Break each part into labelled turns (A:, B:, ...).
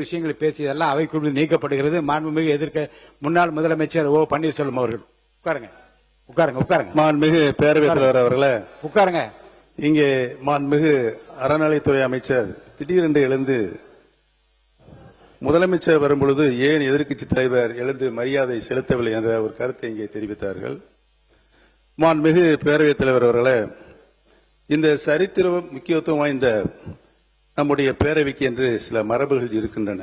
A: விஷயங்களை பேசியதெல்லாம் அவைக்குழு நீக்கப்படுகிறது. மாண்புமிகு முன்னாள் முதலமைச்சர் ஓ பன்னீர்செல்வம் அவர்கள் உட்காருங்க. உட்காருங்க உட்காருங்க.
B: மாண்புமிகு பேரவைத் தலைவர் அவர்களே
A: உட்காருங்க.
B: இங்கே மாண்புமிகு அறநிலைத்துறை அமைச்சர் திடீரென்று எழுந்து முதலமைச்சர் வரும்பொழுது ஏன் எதிர்க்கட்சி தலைவர் எழுந்து மரியாதை செலுத்தவில்லை என்ற ஒரு கருத்தை இங்கே தெரிவித்தார்கள். மாண்புமிகு பேரவைத் தலைவர் அவர்களே, இந்த சரித்திர முக்கியத்துவம் வாய்ந்த நம்முடைய பேரவைக்கு என்று சில மரபுகள் இருக்கின்றன.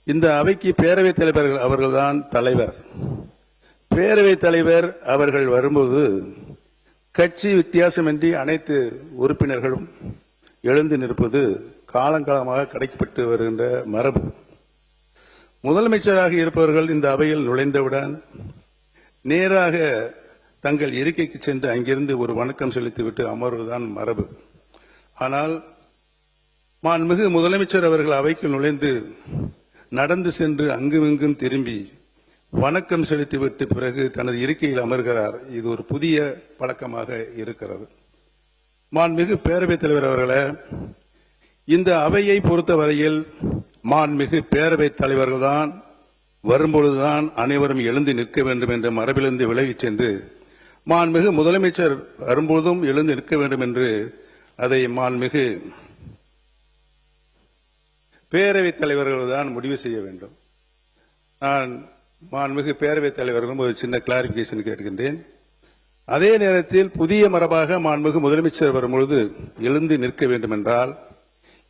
B: இந்த அவைக்கு பேரவைத் தலைவர்கள் அவர்கள்தான் தலைவர். பேரவைத் தலைவர் அவர்கள் வரும்போது கட்சி வித்தியாசமின்றி அனைத்து உறுப்பினர்களும் எழுந்து நிற்பது காலங்காலமாக கடைக்கப்பட்டு வருகின்ற மரபு. முதலமைச்சராக இருப்பவர்கள் இந்த அவையில் நுழைந்தவுடன் நேராக தங்கள் இருக்கைக்கு சென்று அங்கிருந்து ஒரு வணக்கம் செலுத்திவிட்டு அமர்வுதான் மரபு. ஆனால் மாண்புமிகு முதலமைச்சர் அவர்கள் அவைக்கு நுழைந்து நடந்து சென்று அங்குமிங்கும் திரும்பி வணக்கம் செலுத்திவிட்டு பிறகு தனது இருக்கையில் அமர்கிறார். இது ஒரு புதிய பழக்கமாக இருக்கிறது. மாண்புமிகு பேரவைத் தலைவர் அவர்களே, இந்த அவையை பொறுத்தவரையில் மாண்புமிகு பேரவைத் தலைவர்கள் தான் வரும்பொழுதுதான் அனைவரும் எழுந்து நிற்க வேண்டும் என்ற மரபிலிருந்து விலகிச் சென்று மாண்புமிகு முதலமைச்சர் வரும்பொழுதும் எழுந்து நிற்க வேண்டும் என்று அதை மாண்புமிகு பேரவைத் தலைவர்கள் தான் முடிவு செய்ய வேண்டும். நான் மாண்புமிகு பேரவைத் தலைவர்களும் ஒரு சின்ன கிளாரிபிகேஷன் கேட்கின்றேன். அதே நேரத்தில் புதிய மரபாக மாண்புமிகு முதலமைச்சர் வரும்பொழுது எழுந்து நிற்க வேண்டும் என்றால்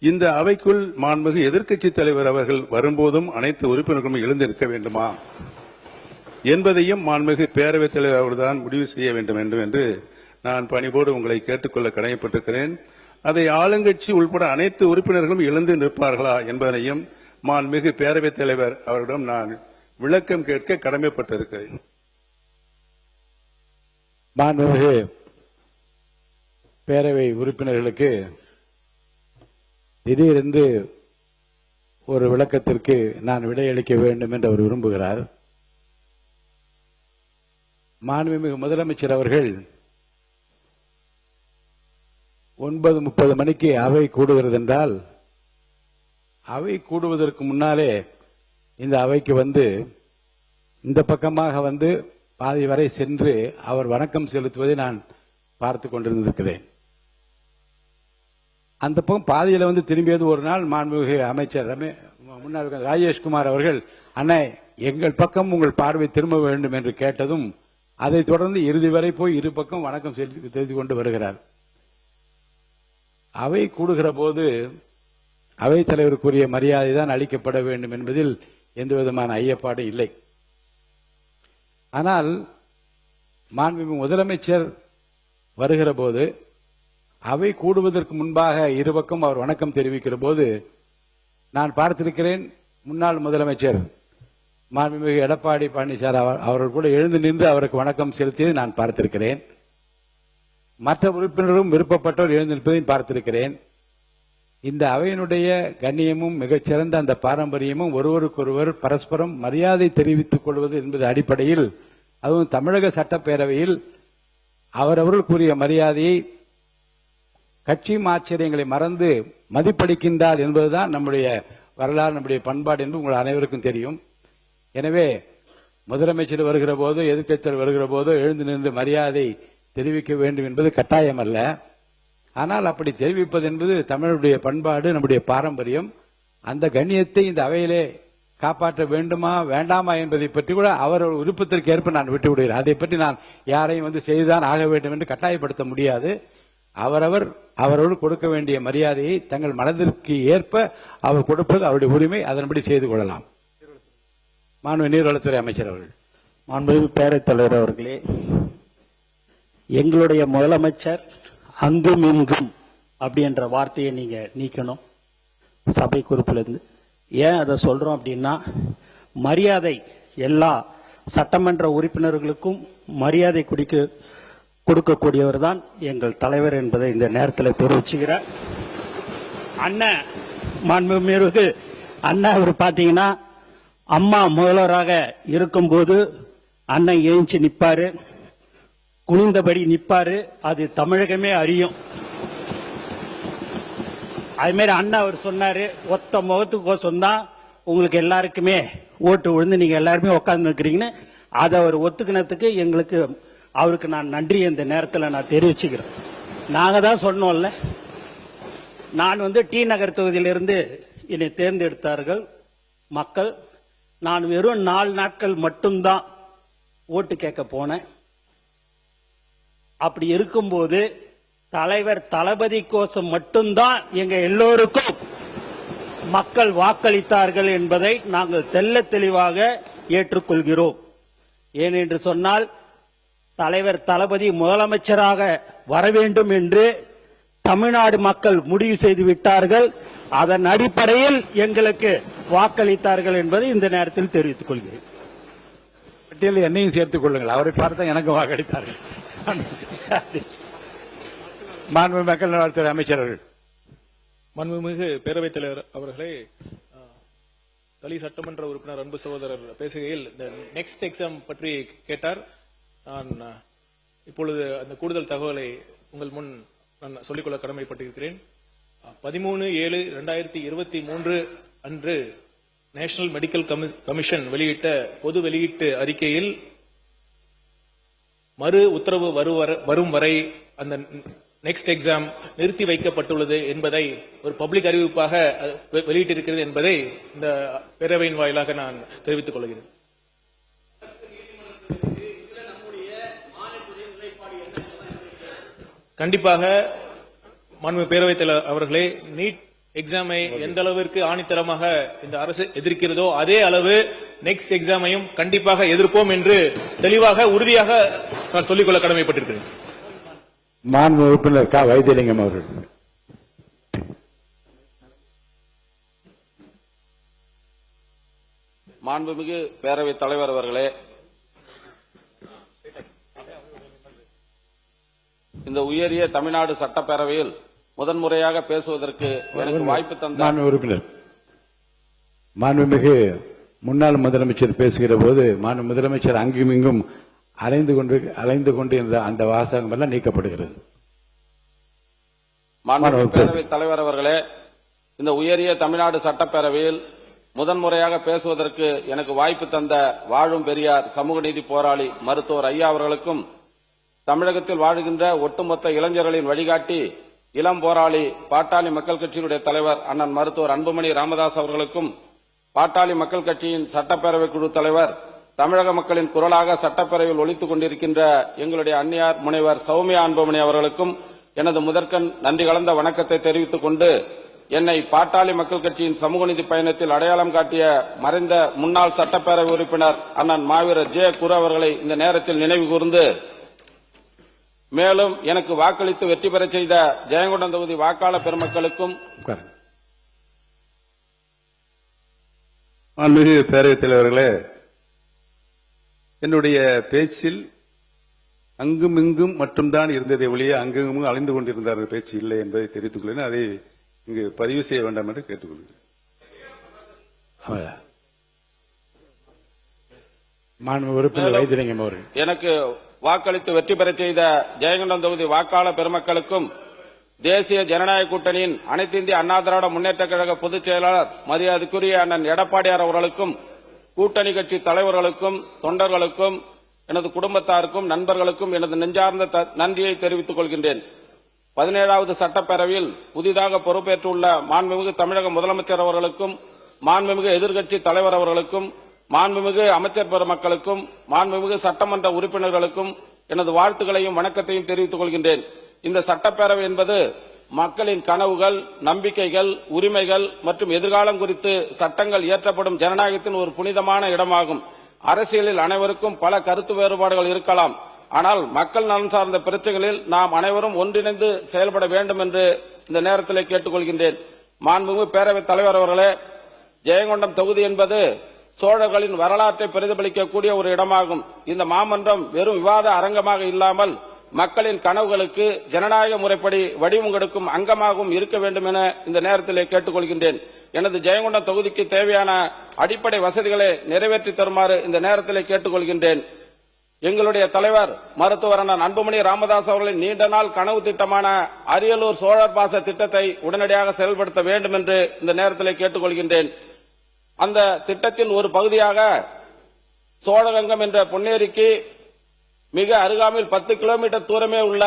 B: இந்த அவைக்குள் மாண்புமிகு எதிர்க்கட்சி தலைவர் அவர்கள் வரும்போதும் அனைத்து உறுப்பினர்களும் எழுந்து நிற்க வேண்டுமா என்பதையும் மாண்புமிகு பேரவைத் தலைவர் அவர்தான் முடிவு செய்ய வேண்டும் என்று நான் பணிவோடு உங்களை கேட்டுக்கொள்ள கடமைப்பட்டிருக்கிறேன். அதை ஆளுங்கட்சி உள்பட அனைத்து உறுப்பினர்களும் எழுந்து நிற்பார்களா என்பதனையும் மாண்புமிகு பேரவைத் தலைவர் அவரிடம் நான் விளக்கம் கேட்க கடமைப்பட்டிருக்கிறேன்.
A: மாண்புமிகு பேரவை உறுப்பினர்களுக்கு திடீரென்று ஒரு விளக்கத்திற்கு நான் விடையளிக்க வேண்டும் என்று அவர் விரும்புகிறார். மாண்புமிகு முதலமைச்சர் அவர்கள் 9:30 மணிக்கு அவை கூடுகிறது என்றால் அவை கூடுவதற்கு முன்னாலே இந்த அவைக்கு வந்து இந்த பக்கமாக வந்து பாதி வரை சென்று அவர் வணக்கம் செலுத்துவதை நான் பார்த்து கொண்டிருந்திருக்கிறேன். அந்த பக்கம் பாதியில் வந்து திரும்பியது ஒரு நாள் மாண்புமிகு அமைச்சர் முன்னாள் ராஜேஷ்குமார் அவர்கள், அண்ணே எங்கள் பக்கம் உங்கள் பார்வை திரும்ப வேண்டும் என்று கேட்டதும் அதை தொடர்ந்து இறுதி வரை போய் இரு பக்கம் வணக்கம் செலுத்தி கொண்டு வருகிறார். அவை கூடுகிற போது அவைத் தலைவருக்குரிய மரியாதை தான் அளிக்கப்பட வேண்டும் என்பதில் எந்த விதமான ஐயப்பாடு இல்லை. ஆனால் மாண்புமிகு முதலமைச்சர் வருகிற போது அவை கூடுவதற்கு முன்பாக இருபக்கம் அவர் வணக்கம் தெரிவிக்கிற போது நான் பார்த்திருக்கிறேன். முன்னாள் முதலமைச்சர் மாண்புமிகு எடப்பாடி பழனிசாமி அவர்கள் கூட எழுந்து நின்று அவருக்கு வணக்கம் செலுத்தியதை நான் பார்த்திருக்கிறேன். மற்ற உறுப்பினரும் விருப்பப்பட்டவர் எழுந்து நிற்பதையும் பார்த்திருக்கிறேன். இந்த அவையினுடைய கண்ணியமும் மிகச்சிறந்த அந்த பாரம்பரியமும் ஒருவருக்கொருவர் பரஸ்பரம் மரியாதை தெரிவித்துக் கொள்வது என்பது அடிப்படையில், அதுவும் தமிழக சட்டப்பேரவையில் அவரவர்களுக்குரிய மரியாதையை கட்சி ஆச்சரியங்களை மறந்து மதிப்பளிக்கின்றார் என்பதுதான் நம்முடைய வரலாறு, நம்முடைய பண்பாடு என்று உங்கள் அனைவருக்கும் தெரியும். எனவே முதலமைச்சர் வருகிற போதோ எதிர்க்கட்சியர் வருகிற போதோ எழுந்து நின்று மரியாதை தெரிவிக்க வேண்டும் என்பது கட்டாயம் அல்ல. ஆனால் அப்படி தெரிவிப்பது என்பது தமிழுடைய பண்பாடு, நம்முடைய பாரம்பரியம். அந்த கண்ணியத்தை இந்த அவையிலே காப்பாற்ற வேண்டுமா வேண்டாமா என்பதை பற்றி கூட அவர் விருப்பத்திற்கு ஏற்ப நான் விட்டு விடுகிறேன். அதை பற்றி நான் யாரையும் வந்து செய்துதான் ஆக வேண்டும் என்று கட்டாயப்படுத்த முடியாது. அவரவர் கொடுக்க வேண்டிய மரியாதையை தங்கள் மனதிற்கு ஏற்ப அவர் கொடுப்பது அவருடைய உரிமை, அதன்படி செய்து கொள்ளலாம். மாண்புமிகு நீர்வளத்துறை அமைச்சர் அவர்கள்.
C: மாண்புமிகு பேரவைத் தலைவர் அவர்களே, எங்களுடைய முதலமைச்சர் அங்கும் இங்கும் அப்படின்ற வார்த்தையை நீங்க நீக்கணும் சபை குறிப்பிலிருந்து. ஏன் அதை சொல்றோம் அப்படின்னா, மரியாதை எல்லா சட்டமன்ற உறுப்பினர்களுக்கும் மரியாதை கொடுக்கக்கூடியவர் தான் எங்கள் தலைவர் என்பதை இந்த நேரத்தில் தெரிவிச்சுக்கிறேன். அண்ணன் மாண்புமிகு அண்ணன் அவர் பார்த்தீங்கன்னா அம்மா முதல்வராக இருக்கும்போது அண்ணன் எழுந்து நிற்பாரு, குனிந்தபடி நிற்பாரு. அது தமிழகமே அறியும். அது மாதிரி அண்ணா அவர் சொன்னாரு, ஒத்த முகத்துக்கோசம் தான் உங்களுக்கு எல்லாருக்குமே ஓட்டு விழுந்து நீங்க எல்லாருமே உட்கார்ந்து இருக்கிறீங்கன்னு. அதை அவர் ஒத்துக்கினதுக்கு எங்களுக்கு அவருக்கு நான் நன்றி இந்த நேரத்தில் நான் தெரிவிச்சுக்கிறேன். நாங்க தான் சொன்னோம்ல, நான் டி நகர் தொகுதியிலிருந்து என்னை தேர்ந்தெடுத்தார்கள் மக்கள். நான் வெறும் 4 நாட்கள் மட்டும்தான் ஓட்டு கேட்க போனேன். அப்படி இருக்கும்போது தலைவர் தளபதி கோசம் மட்டும்தான் எங்க எல்லோருக்கும் மக்கள் வாக்களித்தார்கள் என்பதை நாங்கள் தெள்ள தெளிவாக ஏற்றுக்கொள்கிறோம். ஏனென்று சொன்னால் தலைவர் தளபதி முதலமைச்சராக வர வேண்டும் என்று தமிழ்நாடு மக்கள் முடிவு செய்து விட்டார்கள். அதன் அடிப்படையில் எங்களுக்கு வாக்களித்தார்கள் என்பதை இந்த நேரத்தில் தெரிவித்துக் கொள்கிறேன்.
A: பட்டியலில் என்னையும் சேர்த்துக் கொள்ளுங்கள். அவரை பார்த்தா எனக்கு வாக்களித்தார்கள். மாண்பு மக்கள் நல்வாழ்வுத்துறை அமைச்சர் அவர்கள்.
D: மாண்புமிகு பேரவைத் தலைவர் அவர்களே, தளி சட்டமன்ற உறுப்பினர் அன்பு சகோதரர் பேசுகையில் இந்த நெக்ஸ்ட் எக்ஸாம் பற்றி கேட்டார். நான் இப்பொழுது அந்த கூடுதல் தகவலை உங்கள் முன் நான் சொல்லிக்கொள்ள கடமைப்பட்டிருக்கிறேன். 13/7/2023 அன்று நேஷனல் மெடிக்கல் கமிஷன் வெளியிட்ட பொது வெளியீட்டு அறிக்கையில் மறு உத்தரவு வரும் வரை அந்த நெக்ஸ்ட் எக்ஸாம் நிறுத்தி வைக்கப்பட்டுள்ளது என்பதை ஒரு பப்ளிக் அறிவிப்பாக வெளியிட்டிருக்கிறது என்பதை இந்த பேரவையின் வாயிலாக நான் தெரிவித்துக் கொள்கிறேன். கண்டிப்பாக மாண்பு பேரவைத் தலைவர் அவர்களே, நீட் எக்ஸாமை எந்த அளவிற்கு ஆணித்தரமாக இந்த அரசு எதிர்க்கிறதோ அதே அளவு நெக்ஸ்ட் எக்ஸாமையும் கண்டிப்பாக எதிர்ப்போம் என்று தெளிவாக உறுதியாக நான் சொல்லிக்கொள்ள கடமைப்பட்டிருக்கிறேன்.
A: மாண்பு உறுப்பினர் க. வைத்தியலிங்கம் அவர்கள்.
E: மாண்புமிகு பேரவைத் தலைவர் அவர்களே, இந்த உயரிய தமிழ்நாடு சட்டப்பேரவையில் முதன்முறையாக பேசுவதற்கு எனக்கு வாய்ப்பு தந்த
A: மாண்பு உறுப்பினர், மாண்புமிகு முன்னாள் முதலமைச்சர் பேசுகிற போது மாண்பு முதலமைச்சர் அங்கும் இங்கும் அலைந்து கொண்டு என்ற அந்த வாசகம் எல்லாம் நீக்கப்படுகிறது.
E: மாண்புமிகு பேரவைத் தலைவர் அவர்களே, இந்த உயரிய தமிழ்நாடு சட்டப்பேரவையில் முதன்முறையாக பேசுவதற்கு எனக்கு வாய்ப்பு தந்த வாழும் பெரியார் சமூக நீதி போராளி மருத்துவர் ஐயா அவர்களுக்கும், தமிழகத்தில் வாழுகின்ற ஒட்டுமொத்த இளைஞர்களின் வழிகாட்டி இளம் போராளி பாட்டாளி மக்கள் கட்சியினுடைய தலைவர் அண்ணன் மருத்துவர் அன்புமணி ராமதாஸ் அவர்களுக்கும், பாட்டாளி மக்கள் கட்சியின் சட்டப்பேரவை குழு தலைவர், தமிழக மக்களின் குரலாக சட்டப்பேரவையில் ஒலித்துக் கொண்டிருக்கின்ற எங்களுடைய அன்னியார் முனைவர் சௌமியா அன்புமணி அவர்களுக்கும் எனது முதற்கண் நன்றி கலந்த வணக்கத்தை தெரிவித்துக் கொண்டு, என்னை பாட்டாளி மக்கள் கட்சியின் சமூக நீதி பயணத்தில் அடையாளம் காட்டிய மறைந்த முன்னாள் சட்டப்பேரவை உறுப்பினர் அண்ணன் மாவீரர் ஜே. குரு அவர்களை இந்த நேரத்தில் நினைவு கூர்ந்து, மேலும் எனக்கு வாக்களித்து வெற்றி பெற செய்த ஜெயங்கொண்டம் தொகுதி வாக்காளர் பெருமக்களுக்கும்
B: மாண்புமிகு பேரவைத் தலைவர்களே, என்னுடைய பேச்சில் அங்கும் இங்கும் மட்டும்தான் இருந்ததை ஒழிய அங்கெங்கும் அலைந்து கொண்டிருந்தார் பேச்சு இல்லை என்பதை தெரிவித்துக் கொள்கிறேன். அதை இங்கு பதிவு செய்ய வேண்டாம் என்று கேட்டுக்கொள்கிறேன்.
A: மாண்பு உறுப்பினர் வைத்தியலிங்கம் அவர்கள்.
E: எனக்கு வாக்களித்து வெற்றி பெற செய்த ஜெயங்கொண்டம் தொகுதி வாக்காளர் பெருமக்களுக்கும், தேசிய ஜனநாயக கூட்டணியின் அனைத்து இந்திய அண்ணா திராவிட முன்னேற்ற கழக பொதுச் செயலாளர் மரியாதைக்குரிய அண்ணன் எடப்பாடியார் அவர்களுக்கும், கூட்டணி கட்சி தலைவர்களுக்கும், தொண்டர்களுக்கும், எனது குடும்பத்தாருக்கும், நண்பர்களுக்கும் எனது நெஞ்சார்ந்த நன்றியை தெரிவித்துக் கொள்கின்றேன். 17வது சட்டப்பேரவையில் புதிதாக பொறுப்பேற்றுள்ள மாண்புமிகு தமிழக முதலமைச்சர் அவர்களுக்கும், மாண்புமிகு எதிர்க்கட்சி தலைவர் அவர்களுக்கும், மாண்புமிகு அமைச்சர் பெருமக்களுக்கும், மாண்புமிகு சட்டமன்ற உறுப்பினர்களுக்கும் எனது வாழ்த்துக்களையும் வணக்கத்தையும் தெரிவித்துக் கொள்கின்றேன். இந்த சட்டப்பேரவை என்பது மக்களின் கனவுகள், நம்பிக்கைகள், உரிமைகள் மற்றும் எதிர்காலம் குறித்து சட்டங்கள் இயற்றப்படும் ஜனநாயகத்தின் ஒரு புனிதமான இடமாகும். அரசியலில் அனைவருக்கும் பல கருத்து வேறுபாடுகள் இருக்கலாம். ஆனால் மக்கள் நலன் சார்ந்த பிரச்சனைகளில் நாம் அனைவரும் ஒன்றிணைந்து செயல்பட வேண்டும் என்று இந்த நேரத்தில் கேட்டுக்கொள்கின்றேன். மாண்புமிகு பேரவைத் தலைவர் அவர்களே, ஜெயங்கொண்டம் தொகுதி என்பது சோழர்களின் வரலாற்றை பிரதிபலிக்கக்கூடிய ஒரு இடமாகும். இந்த மாமன்றம் வெறும் விவாத அரங்கமாக இல்லாமல் மக்களின் கனவுகளுக்கு ஜனநாயக முறைப்படி வடிவம் கொடுக்கும் அங்கமாகவும் இருக்க வேண்டும் என இந்த நேரத்தில் கேட்டுக்கொள்கின்றேன். எனது ஜெயங்கொண்டம் தொகுதிக்கு தேவையான அடிப்படை வசதிகளை நிறைவேற்றி தருமாறு இந்த நேரத்தில் கேட்டுக்கொள்கின்றேன். எங்களுடைய தலைவர் மருத்துவர் அண்ணன் அன்புமணி ராமதாஸ் அவர்களின் நீண்ட நாள் கனவு திட்டமான அரியலூர் சோழர் பாச திட்டத்தை உடனடியாக செயல்படுத்த வேண்டும் என்று இந்த நேரத்தில் கேட்டுக்கொள்கின்றேன். அந்த திட்டத்தின் ஒரு பகுதியாக சோழகங்கம் என்ற பொன்னேரிக்கு மிக அருகாமையில் 10 கிலோமீட்டர் தூரமே உள்ள